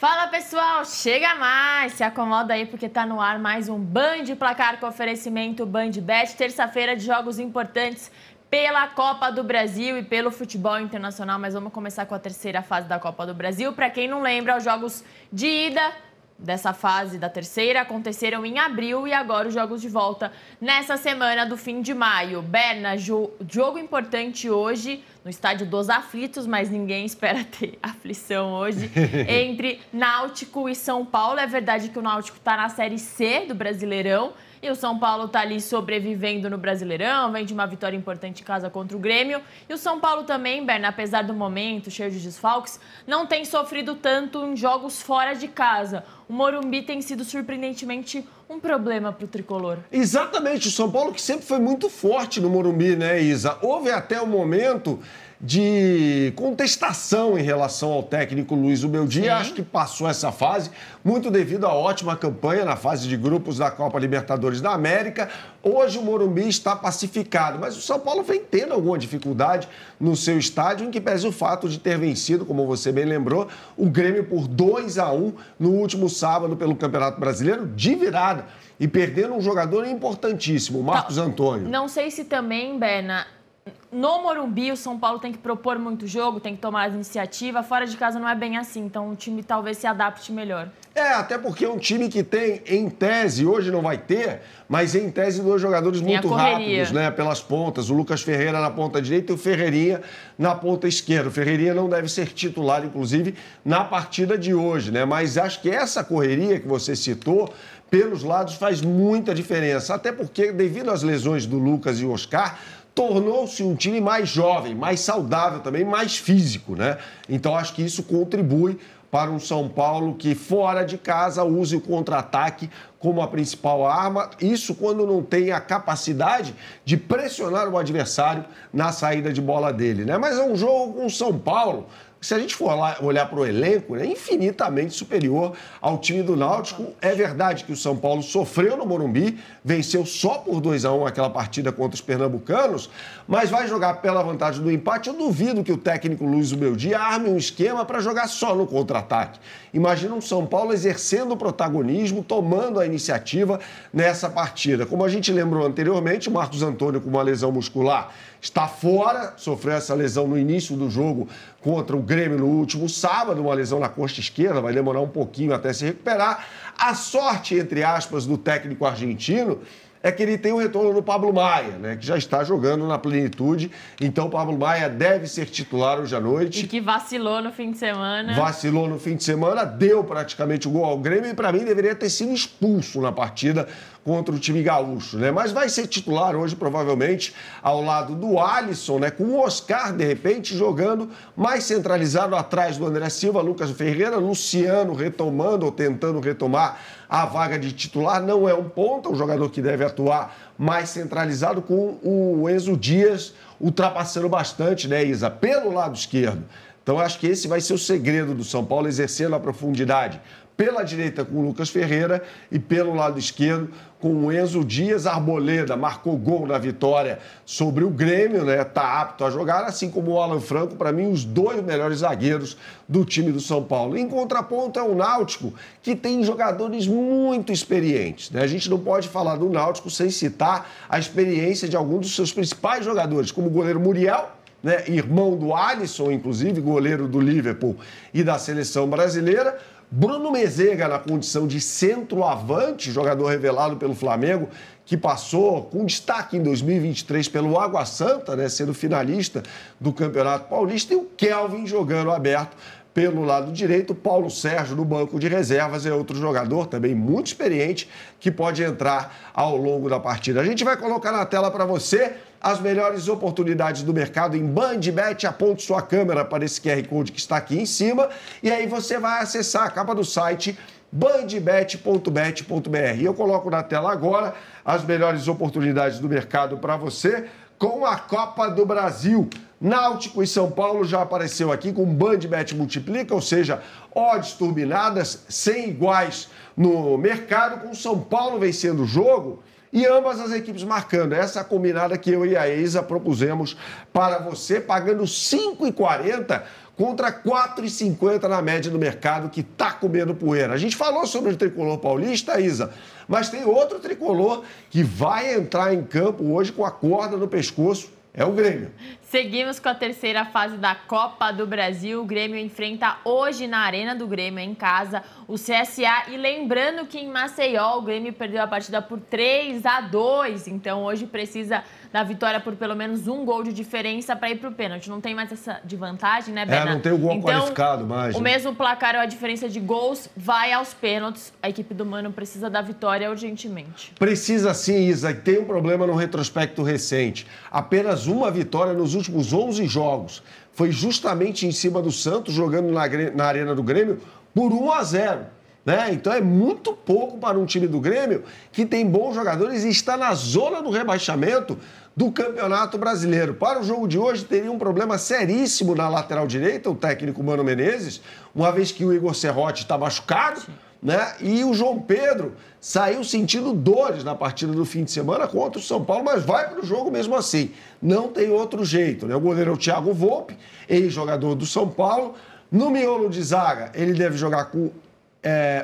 Fala pessoal, chega mais, se acomoda aí porque tá no ar mais um Band Placar com oferecimento BandBet, terça-feira de jogos importantes pela Copa do Brasil e pelo futebol internacional, mas vamos começar com a terceira fase da Copa do Brasil. Para quem não lembra, os jogos de ida dessa fase da terceira aconteceram em abril e agora os jogos de volta nessa semana do fim de maio. Berna, jogo importante hoje no Estádio dos Aflitos, mas ninguém espera ter aflição hoje, entre Náutico e São Paulo. É verdade que o Náutico está na Série C do Brasileirão e o São Paulo está ali sobrevivendo no Brasileirão, vem de uma vitória importante em casa contra o Grêmio. E o São Paulo também, Berna, apesar do momento cheio de desfalques, não tem sofrido tanto em jogos fora de casa. O Morumbi tem sido surpreendentemente um problema para o tricolor. Exatamente, o São Paulo que sempre foi muito forte no Morumbi, né, Isa? Houve até um momento de contestação em relação ao técnico Luiz Ubeldia. Sim. Acho que passou essa fase, muito devido à ótima campanha na fase de grupos da Copa Libertadores da América. Hoje o Morumbi está pacificado, mas o São Paulo vem tendo alguma dificuldade no seu estádio, em que pese o fato de ter vencido, como você bem lembrou, o Grêmio por 2-1 no último sábado pelo Campeonato Brasileiro, de virada, e perdendo um jogador importantíssimo, o Marcos Antônio. Não sei se também, Berna, no Morumbi o São Paulo tem que propor muito jogo, tem que tomar a iniciativa. Fora de casa não é bem assim, então o time talvez se adapte melhor. Até porque é um time que tem, em tese, hoje não vai ter, mas em tese dois jogadores muito rápidos, né? Pelas pontas, o Lucas Ferreira na ponta direita e o Ferreirinha na ponta esquerda. O Ferreirinha não deve ser titular, inclusive, na partida de hoje, né? Mas acho que essa correria que você citou, pelos lados, faz muita diferença. Até porque, devido às lesões do Lucas e Oscar, tornou-se um time mais jovem, mais saudável também, mais físico, né? Então, acho que isso contribui para um São Paulo que, fora de casa, use o contra-ataque como a principal arma. Isso quando não tem a capacidade de pressionar o adversário na saída de bola dele, né? Mas é um jogo com o São Paulo, se a gente for lá olhar para o elenco, é infinitamente superior ao time do Náutico. É verdade que o São Paulo sofreu no Morumbi, venceu só por 2-1 aquela partida contra os pernambucanos, mas vai jogar pela vantagem do empate. Eu duvido que o técnico Luiz Ubeldia arme um esquema para jogar só no contra-ataque. Imagina um São Paulo exercendo o protagonismo, tomando a iniciativa nessa partida. Como a gente lembrou anteriormente, o Marcos Antônio, com uma lesão muscular, está fora, sofreu essa lesão no início do jogo contra o Grêmio no último sábado, uma lesão na costa esquerda, vai demorar um pouquinho até se recuperar. A sorte, entre aspas, do técnico argentino é que ele tem o retorno do Pablo Maia, né, que já está jogando na plenitude. Então, o Pablo Maia deve ser titular hoje à noite. E que vacilou no fim de semana. Vacilou no fim de semana, deu praticamente o gol ao Grêmio e, para mim, deveria ter sido expulso na partida contra o time gaúcho, né? Mas vai ser titular hoje, provavelmente, ao lado do Alisson, né? Com o Oscar, de repente, jogando mais centralizado atrás do André Silva, Lucas Ferreira, Luciano retomando ou tentando retomar a vaga de titular. Não é um ponta, um jogador que deve atuar mais centralizado, com o Enzo Dias ultrapassando bastante, né, Isa? Pelo lado esquerdo. Então, acho que esse vai ser o segredo do São Paulo, exercendo a profundidade pela direita com o Lucas Ferreira e pelo lado esquerdo com o Enzo Dias. Arboleda marcou gol na vitória sobre o Grêmio, né? Tá apto a jogar, assim como o Alan Franco, para mim, os dois melhores zagueiros do time do São Paulo. Em contraponto é o Náutico, que tem jogadores muito experientes, né? A gente não pode falar do Náutico sem citar a experiência de alguns dos seus principais jogadores, como o goleiro Muriel, né? Irmão do Alisson, inclusive, goleiro do Liverpool e da seleção brasileira. Bruno Mezenga na condição de centroavante, jogador revelado pelo Flamengo, que passou com destaque em 2023 pelo Água Santa, né, sendo finalista do Campeonato Paulista, e o Kelvin jogando aberto pelo lado direito. Paulo Sérgio no banco de reservas é outro jogador também muito experiente que pode entrar ao longo da partida. A gente vai colocar na tela para você as melhores oportunidades do mercado em BandBet. Aponte sua câmera para esse QR Code que está aqui em cima e aí você vai acessar a capa do site bandbet.bet.br. E eu coloco na tela agora as melhores oportunidades do mercado para você com a Copa do Brasil. Náutico e São Paulo já apareceu aqui com BandBet Multiplica, ou seja, odds turbinadas, sem iguais no mercado, com São Paulo vencendo o jogo e ambas as equipes marcando. Essa é a combinada que eu e a Isa propusemos para você, pagando R$ 5,40 contra 4,50 na média do mercado, que está comendo poeira. A gente falou sobre o tricolor paulista, Isa, mas tem outro tricolor que vai entrar em campo hoje com a corda no pescoço, é o Grêmio. Seguimos com a terceira fase da Copa do Brasil. O Grêmio enfrenta hoje na Arena do Grêmio, em casa, o CSA. E lembrando que em Maceió o Grêmio perdeu a partida por 3-2. Então hoje precisa da vitória por pelo menos um gol de diferença para ir para o pênalti. Não tem mais essa de vantagem, né, Bernardo? Não tem o gol qualificado mais. O mesmo placar ou a diferença de gols vai aos pênaltis. A equipe do Mano precisa da vitória urgentemente. Precisa sim, Isa. Tem um problema no retrospecto recente. Apenas uma vitória nos últimos 11 jogos. Foi justamente em cima do Santos, jogando na Arena do Grêmio, por 1-0. Né? Então é muito pouco para um time do Grêmio que tem bons jogadores e está na zona do rebaixamento do Campeonato Brasileiro. Para o jogo de hoje, teria um problema seríssimo na lateral direita, o técnico Mano Menezes, uma vez que o Igor Serrote está machucado, né? E o João Pedro saiu sentindo dores na partida do fim de semana contra o São Paulo, mas vai para o jogo mesmo assim. Não tem outro jeito, né? O goleiro é o Thiago Volpi, ex-jogador do São Paulo. No miolo de zaga, ele deve jogar com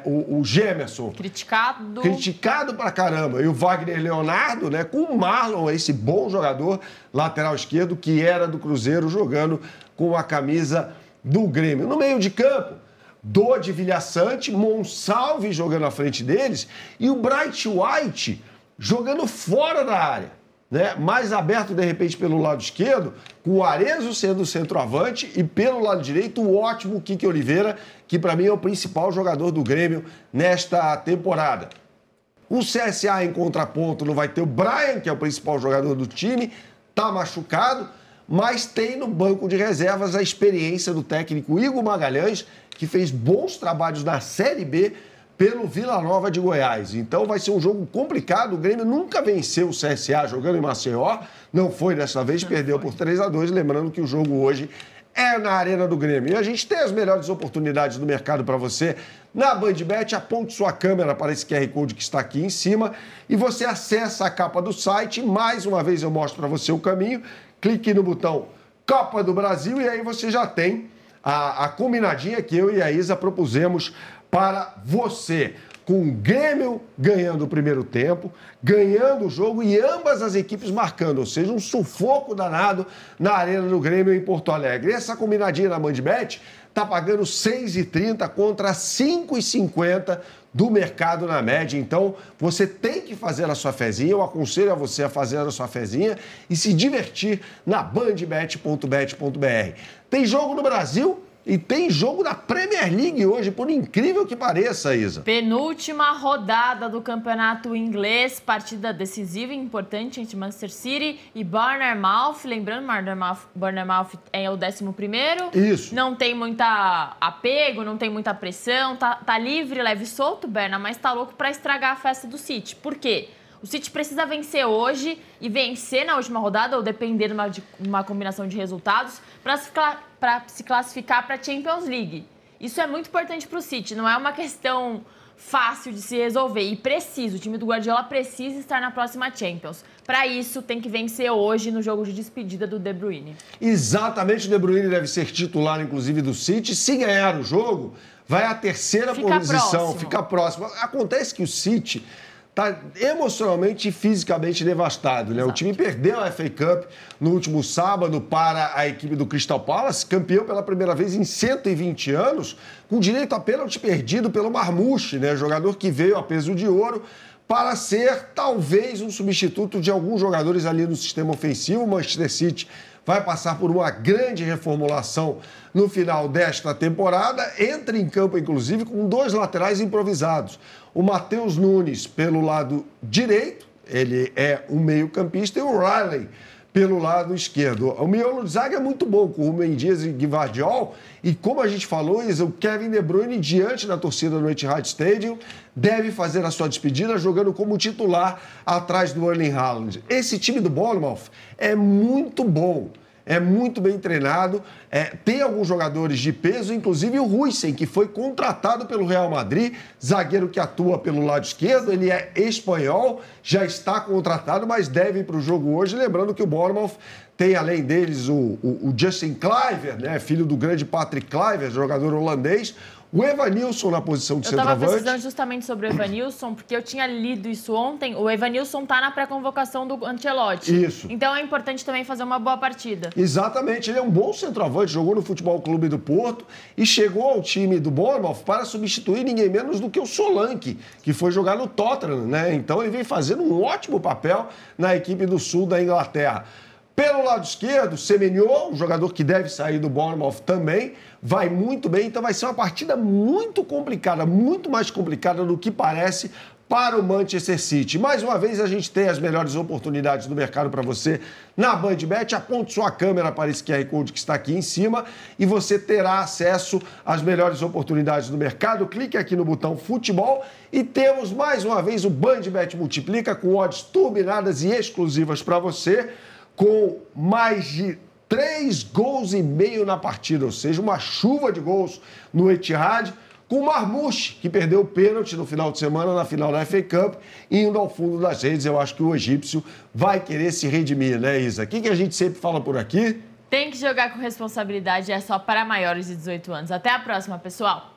o Gemerson. Criticado pra caramba. E o Wagner Leonardo, né? Com o Marlon, esse bom jogador, lateral esquerdo, que era do Cruzeiro, jogando com a camisa do Grêmio. No meio de campo, Dodi Vilhaçante, Monsalve jogando à frente deles e o Bright White jogando fora da área. Né? Mais aberto, de repente, pelo lado esquerdo, com o Arezzo sendo o centroavante e pelo lado direito o ótimo Kike Oliveira, que para mim é o principal jogador do Grêmio nesta temporada. O CSA em contraponto não vai ter o Brian, que é o principal jogador do time, está machucado, mas tem no banco de reservas a experiência do técnico Igor Magalhães, que fez bons trabalhos na Série B pelo Vila Nova de Goiás. Então vai ser um jogo complicado. O Grêmio nunca venceu o CSA jogando em Maceió. Não foi dessa vez, perdeu por 3-2. Lembrando que o jogo hoje é na Arena do Grêmio. E a gente tem as melhores oportunidades do mercado para você na BandBet. Aponte sua câmera para esse QR Code que está aqui em cima e você acessa a capa do site. Mais uma vez eu mostro para você o caminho. Clique no botão Copa do Brasil e aí você já tem a combinadinha que eu e a Isa propusemos para você, com o Grêmio ganhando o primeiro tempo, ganhando o jogo e ambas as equipes marcando, ou seja, um sufoco danado na Arena do Grêmio em Porto Alegre. Essa combinadinha na BandBet está pagando 6,30 contra 5,50 do mercado na média. Então, você tem que fazer a sua fezinha, eu aconselho a você a fazer a sua fezinha e se divertir na bandbet.bet.br. Tem jogo no Brasil e tem jogo da Premier League hoje, por incrível que pareça, Isa. Penúltima rodada do campeonato inglês, partida decisiva e importante entre Manchester City e Bournemouth. Lembrando, Bournemouth é o 11º. Isso. Não tem muita apego, não tem muita pressão, tá livre, leve e solto, Berna, mas tá louco pra estragar a festa do City. Por quê? O City precisa vencer hoje e vencer na última rodada, ou depender de uma combinação de resultados, para se classificar para a Champions League. Isso é muito importante para o City, não é uma questão fácil de se resolver. E o time do Guardiola precisa estar na próxima Champions. Para isso, tem que vencer hoje no jogo de despedida do De Bruyne. Exatamente, o De Bruyne deve ser titular, inclusive, do City. Se ganhar o jogo, vai à terceira posição, fica próximo. Acontece que o City está emocionalmente e fisicamente devastado, né? O time perdeu a FA Cup no último sábado para a equipe do Crystal Palace, campeão pela primeira vez em 120 anos, com direito a pênalti perdido pelo Marmouche, né? Jogador que veio a peso de ouro para ser talvez um substituto de alguns jogadores ali no sistema ofensivo. O Manchester City vai passar por uma grande reformulação no final desta temporada. Entra em campo, inclusive, com 2 laterais improvisados. O Matheus Nunes pelo lado direito, ele é um meio-campista, e o Riley pelo lado esquerdo. O miolo de zaga é muito bom, com o Rúben Dias e Gvardiol. E como a gente falou, o Kevin De Bruyne, diante da torcida no Etihad Stadium, deve fazer a sua despedida jogando como titular atrás do Erling Haaland. Esse time do Bournemouth é muito bom. é muito bem treinado, tem alguns jogadores de peso, inclusive o Huijsen, que foi contratado pelo Real Madrid, zagueiro que atua pelo lado esquerdo, ele é espanhol, já está contratado, mas deve ir para o jogo hoje. Lembrando que o Bournemouth tem, além deles, o Justin Kluivert, né, filho do grande Patrick Kluivert, jogador holandês, o Evanilson na posição de centroavante. Eu estava precisando justamente sobre o Evanilson, porque eu tinha lido isso ontem. O Evanilson está na pré-convocação do Ancelotti. Isso. Então é importante também fazer uma boa partida. Exatamente. Ele é um bom centroavante, jogou no Futebol Clube do Porto e chegou ao time do Bournemouth para substituir ninguém menos do que o Solanke, que foi jogar no Tottenham, né? Então ele vem fazendo um ótimo papel na equipe do sul da Inglaterra. Pelo lado esquerdo, Semenyo, um jogador que deve sair do Bournemouth também, vai muito bem. Então vai ser uma partida muito complicada, muito mais complicada do que parece para o Manchester City. Mais uma vez, a gente tem as melhores oportunidades do mercado para você na BandBet. Aponte sua câmera para esse QR Code que está aqui em cima e você terá acesso às melhores oportunidades do mercado. Clique aqui no botão Futebol e temos mais uma vez o BandBet Multiplica com odds turbinadas e exclusivas para você, com mais de 3,5 gols na partida, ou seja, uma chuva de gols no Etihad, com o Marmoush, que perdeu o pênalti no final de semana, na final da FA Cup, indo ao fundo das redes. Eu acho que o egípcio vai querer se redimir, né, Isa? O que a gente sempre fala por aqui? Tem que jogar com responsabilidade, é só para maiores de 18 anos. Até a próxima, pessoal!